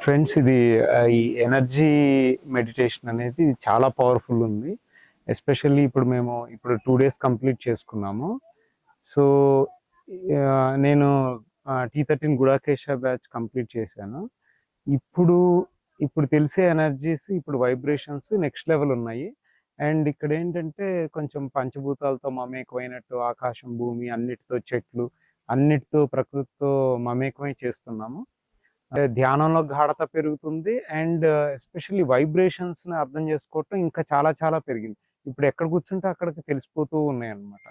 Friends ఇది ఈ energy meditation అనేది చాలా పవర్ఫుల్ ఉంది. ఎస్పెషల్లీ ఇప్పుడు 2 డేస్ కంప్లీట్ చేసుకున్నాము. సో నేను T13 గుడాకేశ బ్యాచ్ కంప్లీట్ చేశాను. ఇప్పుడు ఇప్పుడు తెలిసే ఎనర్జీస్, ఇప్పుడు వైబ్రేషన్స్ నెక్స్ట్ లెవెల్ ఉన్నాయి. అండ్ ఇక్కడ ఏంటంటే కొంచెం పంచభూతాలతో మమేకమైనట్టు ఆకాశం, భూమి అన్నిటితో, చెట్లు అన్నిటితో, ప్రకృతితో మమేకమై చేస్తున్నాము. ధ్యానంలో గాఢత పెరుగుతుంది. అండ్ ఎస్పెషల్లీ వైబ్రేషన్స్ ని అర్థం చేసుకోవటం ఇంకా చాలా చాలా పెరిగింది. ఇప్పుడు ఎక్కడ కూర్చుంటే అక్కడికి తెలిసిపోతూ ఉన్నాయి అన్నమాట.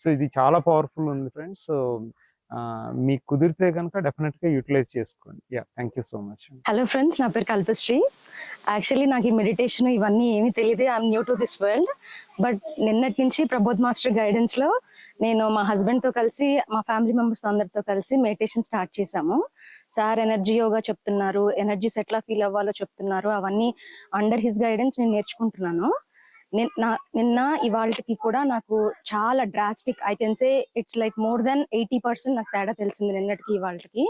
సో ఇది చాలా పవర్ఫుల్ ఉంది ఫ్రెండ్స్. సో మీకు కుదిరితే కనుక డెఫినెట్ గా యూటిలైజ్ చేసుకోండి. Thank you so much. Hello friends, నా పేరు కల్పశ్రీ. యాక్చువల్లీ నాకు ఈ మెడిటేషన్ ఇవన్నీ ఏమీ తెలియదు. I'm new to this world. But నిన్నటి నుంచి ప్రబోధ్ మాస్టర్ గైడెన్స్ లో నేను మా హస్బెండ్ తో కలిసి, మా ఫ్యామిలీ మెంబర్స్ అందరితో కలిసి మెడిటేషన్ స్టార్ట్ చేశాము. సార్ ఎనర్జీ యోగా చెప్తున్నారు, ఎనర్జీస్ ఎట్లా ఫీల్ అవ్వాలో చెప్తున్నారు. అవన్నీ అండర్ హిస్ గైడెన్స్ నేను నేర్చుకుంటున్నాను. నిన్న ఇవాళకి కూడా నాకు చాలా drastic, I can say it's like more than 80% నాకు తేడా తెలిసింది నిన్నటికి ఇవాళకి.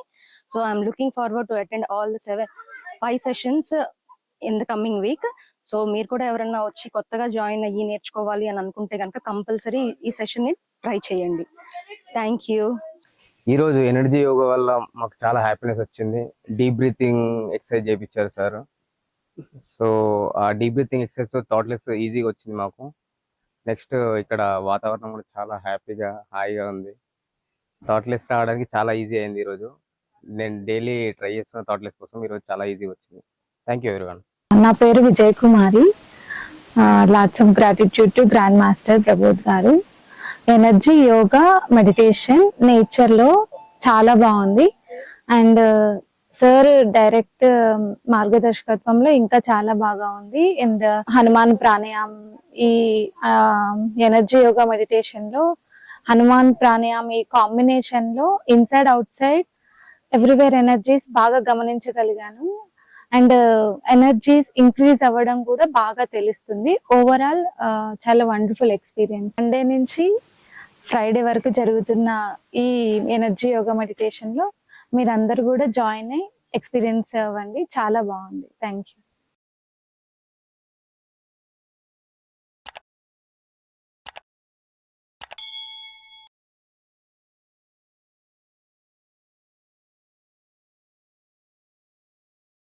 So I'm looking forward to attend all the 5 sessions in the coming week. So మీరు కూడా ఎవరన్నా వచ్చి కొత్తగా జాయిన్ అయ్యి నేర్చుకోవాలి అని అనుకుంటే కనుక కంపల్సరీ ఈ సెషన్ ని ట్రై చేయండి. Thank you. ఈరోజు ఎనర్జీ యోగా వల్ల మాకు చాలా హ్యాపీనెస్ వచ్చింది. డీప్ బ్రీతింగ్ ఎక్సర్సైజ్ చేయించారు సార్. సో ఆ డీప్ బ్రీతింగ్ ఎక్సర్సైజ్ థాట్లెస్ ఈజీగా వచ్చింది మాకు. నెక్స్ట్ ఇక్కడ వాతావరణం కూడా చాలా హాయిగా ఉంది. థాట్లెస్ రావడానికి చాలా ఈజీ అయింది ఈరోజు. నేను డైలీ ట్రై చేస్తున్న థాట్లెస్ కోసం ఈరోజు చాలా ఈజీగా వచ్చింది. Thank you everyone. నా పేరు Vijay Kumari. Lots of gratitude to grand master Prabodh garu. Energy yoga meditation nature లో చాలా బాగుంది. అండ్ సార్ డైరెక్ట్ మార్గదర్శకత్వంలో ఇంకా చాలా బాగా ఉంది. అండ్ హనుమాన్ ప్రాణాయామం, ఈ ఎనర్జీ యోగా మెడిటేషన్ లో హనుమాన్ ప్రాణాయామం ఈ కాంబినేషన్ లో inside out side everywhere energies బాగా గమనించగలిగాను. అండ్ ఎనర్జీస్ ఇంక్రీజ్ అవ్వడం కూడా బాగా తెలుస్తుంది. ఓవరాల్ చాలా వండర్ఫుల్ ఎక్స్పీరియన్స్. సండే నుంచి ఫ్రైడే వరకు జరుగుతున్న ఈ ఎనర్జీ యోగా మెడిటేషన్ లో మీరందరూ కూడా జాయిన్ అయ్యి ఎక్స్పీరియన్స్ అవ్వండి. చాలా బాగుంది. Thank you.